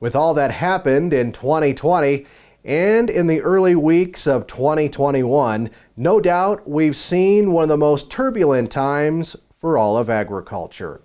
With all that happened in 2020 and in the early weeks of 2021, no doubt we've seen one of the most turbulent times for all of agriculture.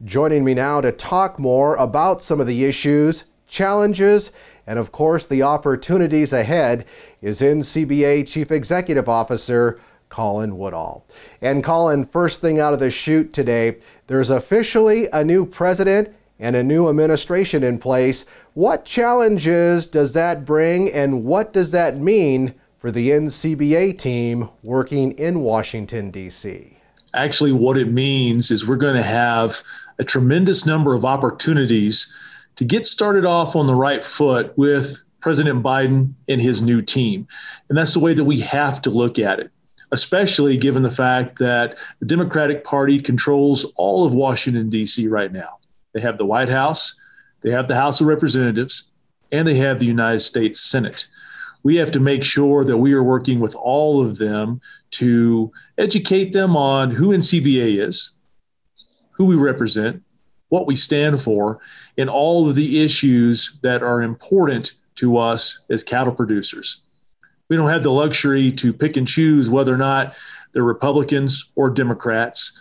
Joining me now to talk more about some of the issues, challenges, and of course the opportunities ahead is NCBA Chief Executive Officer Colin Woodall. And Colin, first thing out of the chute today, there's officially a new president and a new administration in place. What challenges does that bring, and what does that mean for the NCBA team working in Washington, D.C.? Actually, what it means is we're going to have a tremendous number of opportunities to get started off on the right foot with President Biden and his new team. And that's the way that we have to look at it, especially given the fact that the Democratic Party controls all of Washington, D.C. right now. They have the White House, they have the House of Representatives, and they have the United States Senate. We have to make sure that we are working with all of them to educate them on who NCBA is, who we represent, what we stand for, and all of the issues that are important to us as cattle producers. We don't have the luxury to pick and choose whether or not they're Republicans or Democrats.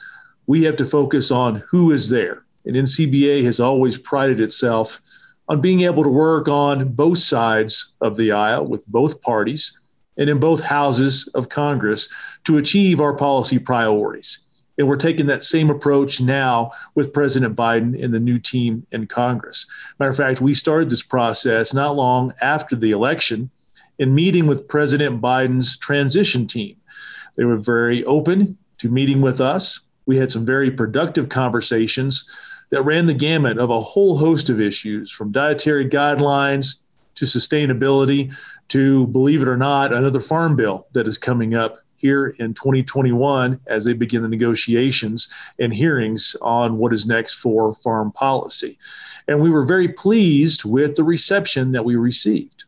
We have to focus on who is there. And NCBA has always prided itself on being able to work on both sides of the aisle with both parties and in both houses of Congress to achieve our policy priorities. And we're taking that same approach now with President Biden and the new team in Congress. Matter of fact, we started this process not long after the election in meeting with President Biden's transition team. They were very open to meeting with us. We had some very productive conversations that ran the gamut of a whole host of issues, from dietary guidelines to sustainability to, believe it or not, another farm bill that is coming up here in 2021 as they begin the negotiations and hearings on what is next for farm policy. And we were very pleased with the reception that we received.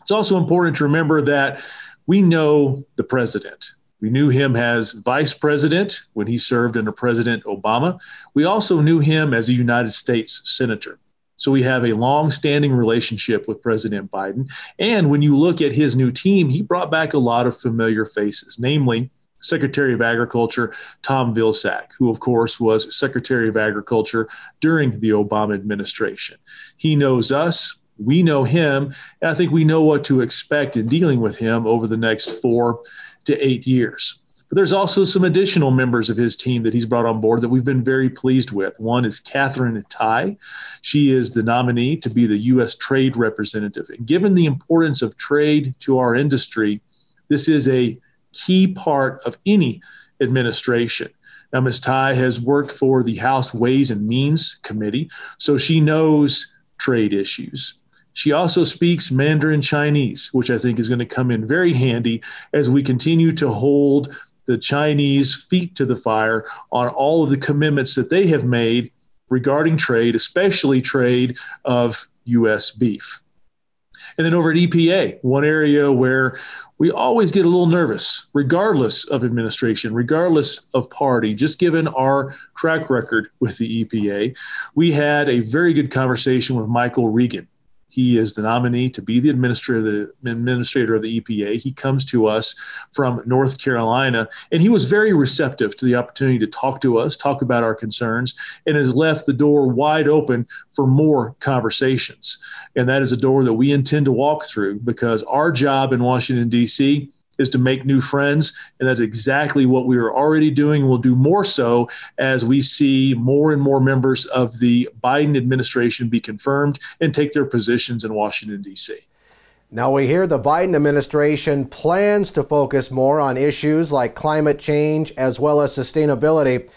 It's also important to remember that we know the president. We knew him as vice president when he served under President Obama. We also knew him as a United States senator. So we have a long-standing relationship with President Biden. And when you look at his new team, he brought back a lot of familiar faces, namely Secretary of Agriculture Tom Vilsack, who of course was Secretary of Agriculture during the Obama administration. He knows us. We know him. And I think we know what to expect in dealing with him over the next 4 to 8 years. But there's also some additional members of his team that he's brought on board that we've been very pleased with. One is Catherine Tai. She is the nominee to be the U.S. Trade Representative. And given the importance of trade to our industry, this is a key part of any administration. Now, Ms. Tai has worked for the House Ways and Means Committee, so she knows trade issues. She also speaks Mandarin Chinese, which I think is going to come in very handy as we continue to hold the Chinese feet to the fire on all of the commitments that they have made regarding trade, especially trade of U.S. beef. And then over at EPA, one area where we always get a little nervous, regardless of administration, regardless of party, just given our track record with the EPA, we had a very good conversation with Michael Regan. He is the nominee to be the administrator of the EPA. He comes to us from North Carolina, and he was very receptive to the opportunity to talk to us, talk about our concerns, and has left the door wide open for more conversations. And that is a door that we intend to walk through, because our job in Washington, D.C. is to make new friends, and that's exactly what we are already doing. We'll do more so as we see more and more members of the Biden administration be confirmed and take their positions in Washington, D.C. Now we hear the Biden administration plans to focus more on issues like climate change as well as sustainability.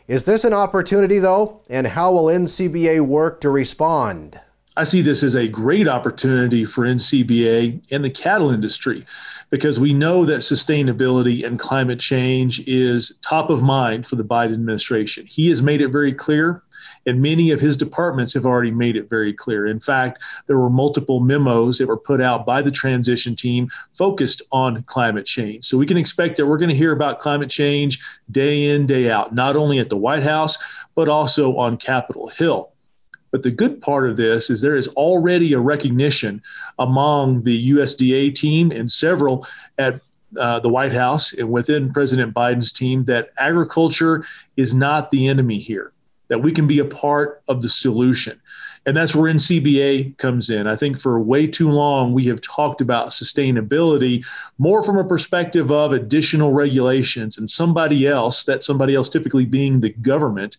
Is this an opportunity, though, and how will NCBA work to respond? I see this as a great opportunity for NCBA and the cattle industry, because we know that sustainability and climate change is top of mind for the Biden administration. He has made it very clear, and many of his departments have already made it very clear. In fact, there were multiple memos that were put out by the transition team focused on climate change. So we can expect that we're going to hear about climate change day in, day out, not only at the White House, but also on Capitol Hill. But the good part of this is there is already a recognition among the USDA team and several at the White House and within President Biden's team that agriculture is not the enemy here, that we can be a part of the solution. And that's where NCBA comes in. I think for way too long, we have talked about sustainability more from a perspective of additional regulations and somebody else, that somebody else typically being the government,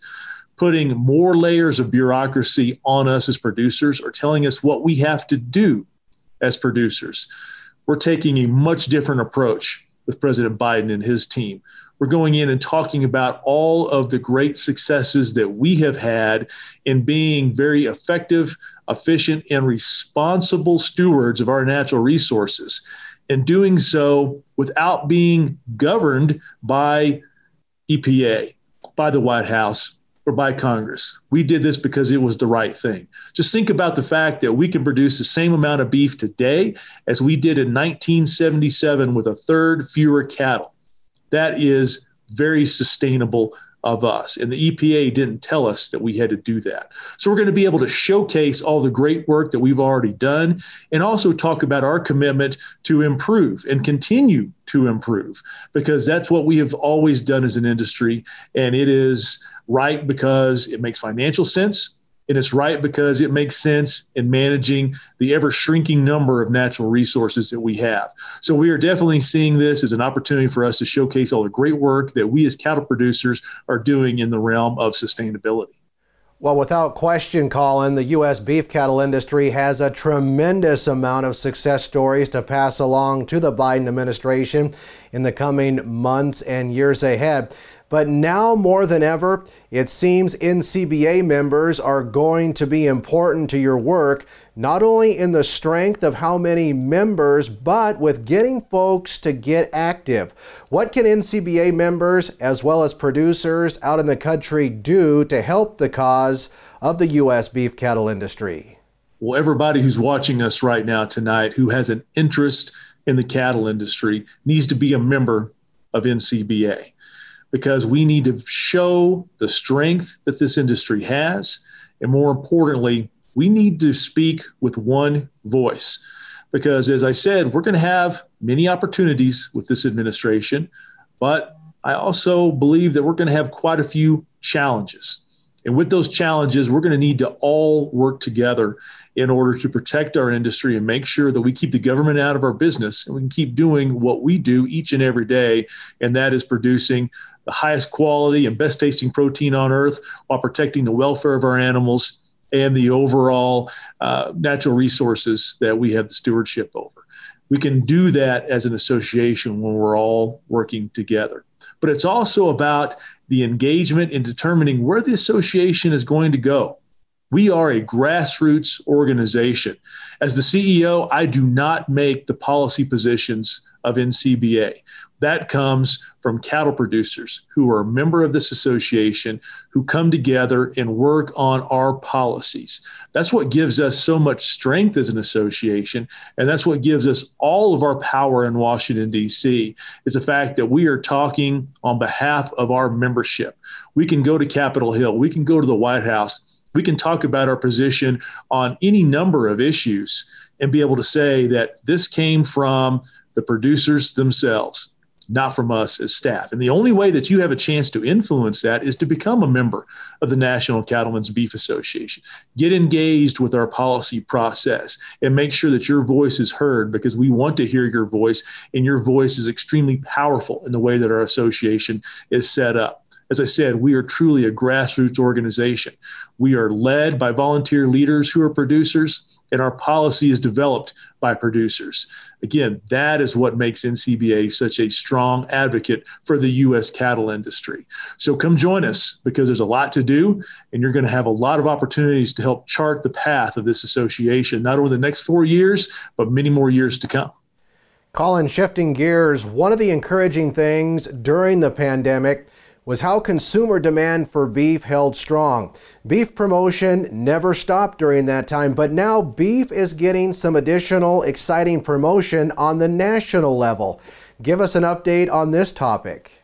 putting more layers of bureaucracy on us as producers or telling us what we have to do as producers. We're taking a much different approach with President Biden and his team. We're going in and talking about all of the great successes that we have had in being very effective, efficient, and responsible stewards of our natural resources, and doing so without being governed by EPA, by the White House, or by Congress. We did this because it was the right thing. Just think about the fact that we can produce the same amount of beef today as we did in 1977 with a third fewer cattle. That is very sustainable of us. And the EPA didn't tell us that we had to do that. So we're going to be able to showcase all the great work that we've already done and also talk about our commitment to improve and continue to improve, because that's what we have always done as an industry. And it is right because it makes financial sense, and it's right because it makes sense in managing the ever shrinking number of natural resources that we have. So we are definitely seeing this as an opportunity for us to showcase all the great work that we as cattle producers are doing in the realm of sustainability. Well, without question, Colin, the U.S. beef cattle industry has a tremendous amount of success stories to pass along to the Biden administration in the coming months and years ahead. But now more than ever, it seems NCBA members are going to be important to your work, not only in the strength of how many members, but with getting folks to get active. What can NCBA members, as well as producers out in the country, do to help the cause of the U.S. beef cattle industry? Well, everybody who's watching us right now tonight who has an interest in the cattle industry needs to be a member of NCBA, because we need to show the strength that this industry has. And more importantly, we need to speak with one voice, because as I said, we're going to have many opportunities with this administration, but I also believe that we're going to have quite a few challenges. And with those challenges, we're going to need to all work together in order to protect our industry and make sure that we keep the government out of our business and we can keep doing what we do each and every day, and that is producing the highest quality and best tasting protein on earth while protecting the welfare of our animals and the overall natural resources that we have the stewardship over. We can do that as an association when we're all working together. But it's also about the engagement in determining where the association is going to go. We are a grassroots organization. As the CEO, I do not make the policy positions of NCBA. That comes from cattle producers who are a member of this association, who come together and work on our policies. That's what gives us so much strength as an association, and that's what gives us all of our power in Washington, D.C., is the fact that we are talking on behalf of our membership. We can go to Capitol Hill. We can go to the White House. We can talk about our position on any number of issues and be able to say that this came from the producers themselves, not from us as staff. And the only way that you have a chance to influence that is to become a member of the National Cattlemen's Beef Association. Get engaged with our policy process and make sure that your voice is heard, because we want to hear your voice, and your voice is extremely powerful in the way that our association is set up. As I said, we are truly a grassroots organization. We are led by volunteer leaders who are producers, and our policy is developed by producers. Again, that is what makes NCBA such a strong advocate for the U.S. cattle industry. So come join us, because there's a lot to do, and you're going to have a lot of opportunities to help chart the path of this association, not only the next 4 years, but many more years to come. Colin, shifting gears, one of the encouraging things during the pandemic was how consumer demand for beef held strong. Beef promotion never stopped during that time, but now beef is getting some additional exciting promotion on the national level. Give us an update on this topic.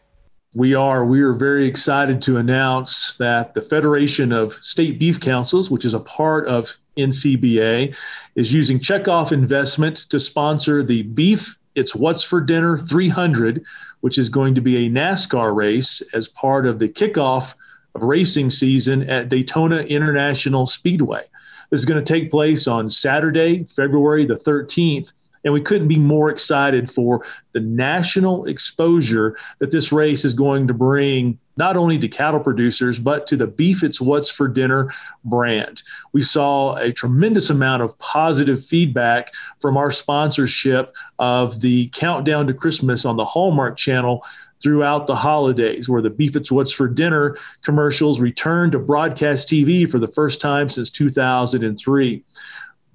We are very excited to announce that the Federation of State Beef Councils, which is a part of NCBA, is using checkoff investment to sponsor the Beef It's What's for Dinner 300, which is going to be a NASCAR race as part of the kickoff of racing season at Daytona International Speedway. This is going to take place on Saturday, February the 13th. And we couldn't be more excited for the national exposure that this race is going to bring, not only to cattle producers, but to the Beef It's What's for Dinner brand. We saw a tremendous amount of positive feedback from our sponsorship of the Countdown to Christmas on the Hallmark Channel throughout the holidays, where the Beef It's What's for Dinner commercials returned to broadcast TV for the first time since 2003.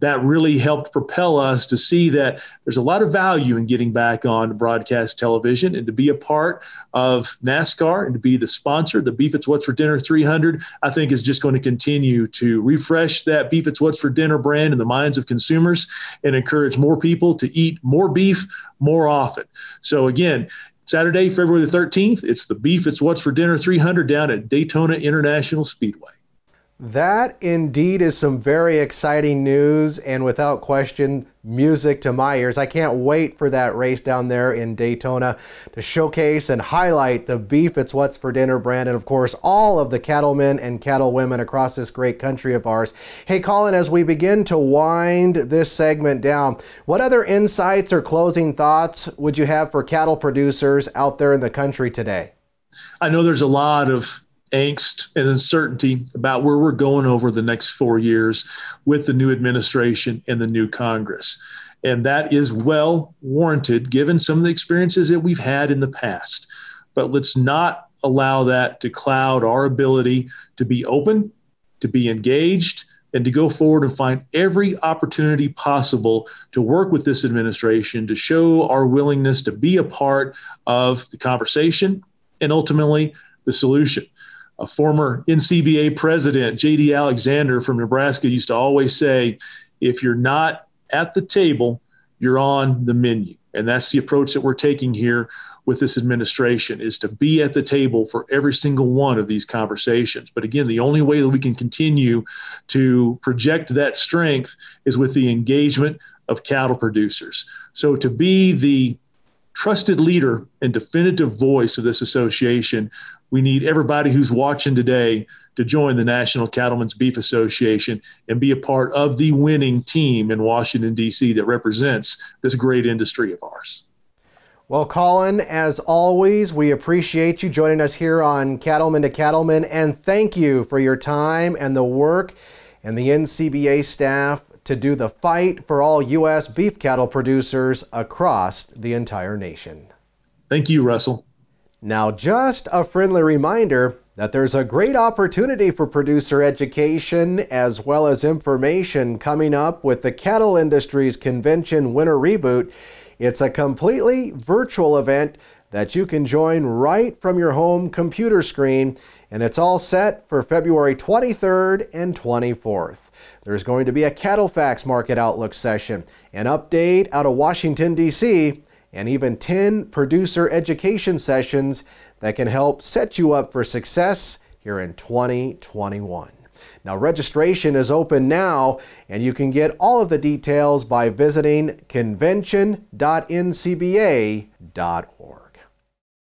That really helped propel us to see that there's a lot of value in getting back on broadcast television, and to be a part of NASCAR and to be the sponsor, the Beef It's What's for Dinner 300, I think is just going to continue to refresh that Beef It's What's for Dinner brand in the minds of consumers and encourage more people to eat more beef more often. So again, Saturday, February the 13th, it's the Beef It's What's for Dinner 300 down at Daytona International Speedway. That indeed is some very exciting news, and without question, music to my ears. I can't wait for that race down there in Daytona to showcase and highlight the Beef It's What's for Dinner brand, and of course all of the cattlemen and cattlewomen across this great country of ours. Hey Colin, as we begin to wind this segment down, what other insights or closing thoughts would you have for cattle producers out there in the country today? I know there's a lot of angst and uncertainty about where we're going over the next 4 years with the new administration and the new Congress. And that is well warranted given some of the experiences that we've had in the past. But let's not allow that to cloud our ability to be open, to be engaged, and to go forward and find every opportunity possible to work with this administration to show our willingness to be a part of the conversation and ultimately the solution. A former NCBA president, J.D. Alexander from Nebraska, used to always say, if you're not at the table, you're on the menu. And that's the approach that we're taking here with this administration, is to be at the table for every single one of these conversations. But again, the only way that we can continue to project that strength is with the engagement of cattle producers. So to be the trusted leader and definitive voice of this association, we need everybody who's watching today to join the National Cattlemen's Beef Association and be a part of the winning team in Washington, D.C. that represents this great industry of ours. Well, Colin, as always, we appreciate you joining us here on Cattlemen to Cattlemen, and thank you for your time and the work and the NCBA staff to do the fight for all U.S. beef cattle producers across the entire nation. Thank you, Russell. Now, just a friendly reminder that there's a great opportunity for producer education as well as information coming up with the Cattle Industries Convention Winter Reboot. It's a completely virtual event that you can join right from your home computer screen, and it's all set for February 23rd and 24th. There's going to be a Cattle Facts Market Outlook session, an update out of Washington, D.C., and even 10 producer education sessions that can help set you up for success here in 2021. Now, registration is open now, and you can get all of the details by visiting convention.ncba.org.